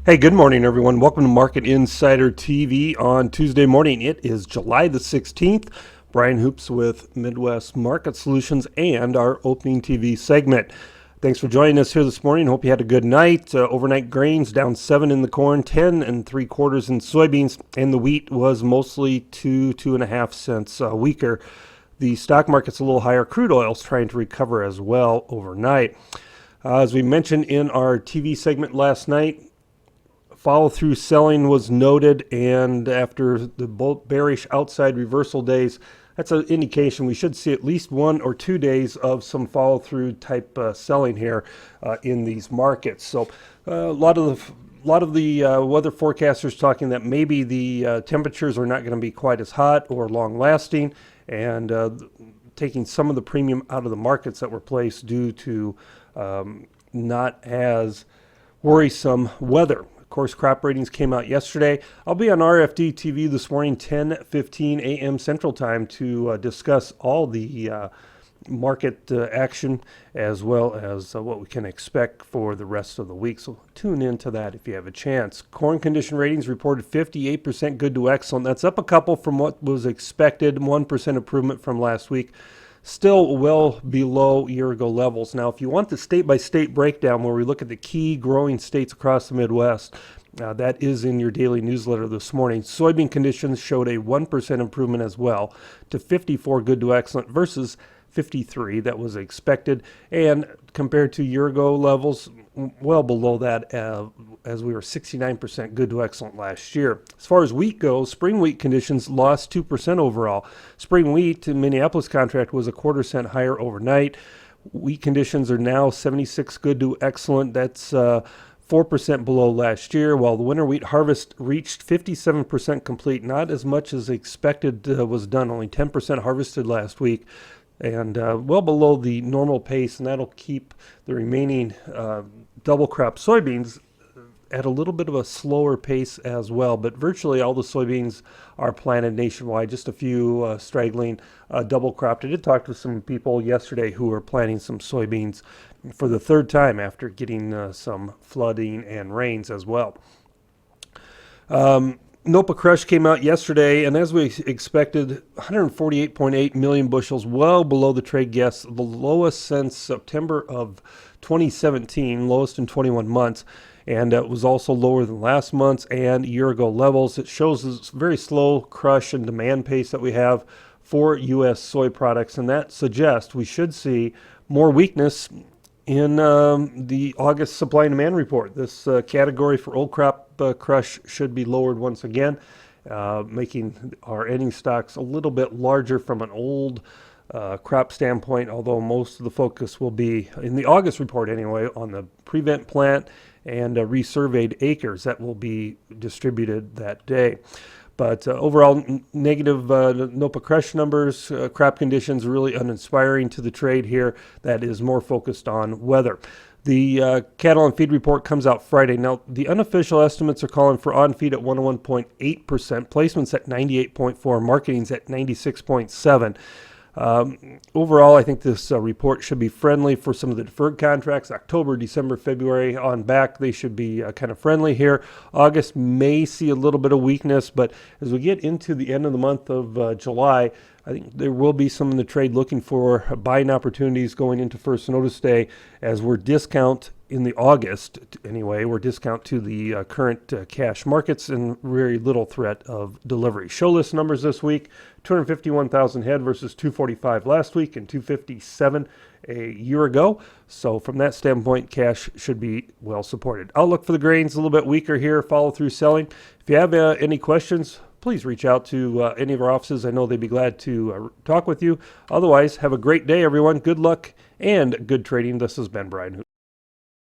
Hey, good morning, everyone. Welcome to Market Insider TV on Tuesday morning. It is July the 16th. Brian Hoops with Midwest Market Solutions and our opening TV segment. Thanks for joining us here this morning. Hope you had a good night. Overnight grains down 7 in the corn, 10 and 3/4 in soybeans, and the wheat was mostly 2.5 cents weaker. The stock market's a little higher. Crude oil's trying to recover as well overnight. As we mentioned in our TV segment last night, follow-through selling was noted, and after the bearish outside reversal days, that's an indication we should see at least 1 or 2 days of some follow-through type selling here in these markets. So a lot of the weather forecasters talking that maybe the temperatures are not going to be quite as hot or long-lasting, and taking some of the premium out of the markets that were placed due to not as worrisome weather. Of course, crop ratings came out yesterday. I'll be on RFD TV this morning, 10:15 a.m. Central Time, to discuss all the market action as well as what we can expect for the rest of the week. So tune into that if you have a chance. Corn condition ratings reported 58% good to excellent. That's up a couple from what was expected, 1% improvement from last week. Still well below year-ago levels. Now, if you want the state-by-state breakdown where we look at the key growing states across the Midwest, that is in your daily newsletter this morning. Soybean conditions showed a 1% improvement as well to 54 good to excellent versus 53 that was expected, and compared to year-ago levels, well below that, as we were 69% good to excellent last year. As far as wheat goes, spring wheat conditions lost 2% overall. Spring wheat in Minneapolis contract was 1/4 cent higher overnight. Wheat conditions are now 76 good to excellent. That's 4% below last year, while the winter wheat harvest reached 57% complete. Not as much as expected was done, only 10% harvested last week, and well below the normal pace, and that'll keep the remaining double crop soybeans at a little bit of a slower pace as well. But virtually all the soybeans are planted nationwide, just a few straggling double cropped. I did talk to some people yesterday who are planting some soybeans for the third time after getting some flooding and rains as well. NOPA crush came out yesterday, and as we expected, 148.8 million bushels, well below the trade guess, the lowest since September of 2017, lowest in 21 months, and it was also lower than last month's and year-ago levels. It shows this very slow crush and demand pace that we have for U.S. soy products, and that suggests we should see more weakness in the August supply and demand report. This category for old crop crush should be lowered once again, making our ending stocks a little bit larger from an old crop standpoint, although most of the focus will be, in the August report anyway, on the prevent plant and resurveyed acres that will be distributed that day. But overall, negative NOPA crush numbers, crop conditions really uninspiring to the trade here. That is more focused on weather. The cattle on feed report comes out Friday. Now, the unofficial estimates are calling for on feed at 101.8%, placements at 98.4%, marketings at 96.7%. Overall, I think this report should be friendly for some of the deferred contracts. October, December, February on back, they should be kind of friendly here. August may see a little bit of weakness, but as we get into the end of the month of July, I think there will be some in the trade looking for buying opportunities going into first notice day, as we're discount in the August anyway. We're discount to the current cash markets and very little threat of delivery. Show list numbers this week: 251,000 head versus 245 last week and 257 a year ago. So from that standpoint, cash should be well supported. Outlook for the grains a little bit weaker here. Follow through selling. If you have any questions, please reach out to any of our offices. I know they'd be glad to talk with you. Otherwise, have a great day, everyone. Good luck and good trading. This has been Brian Hoops.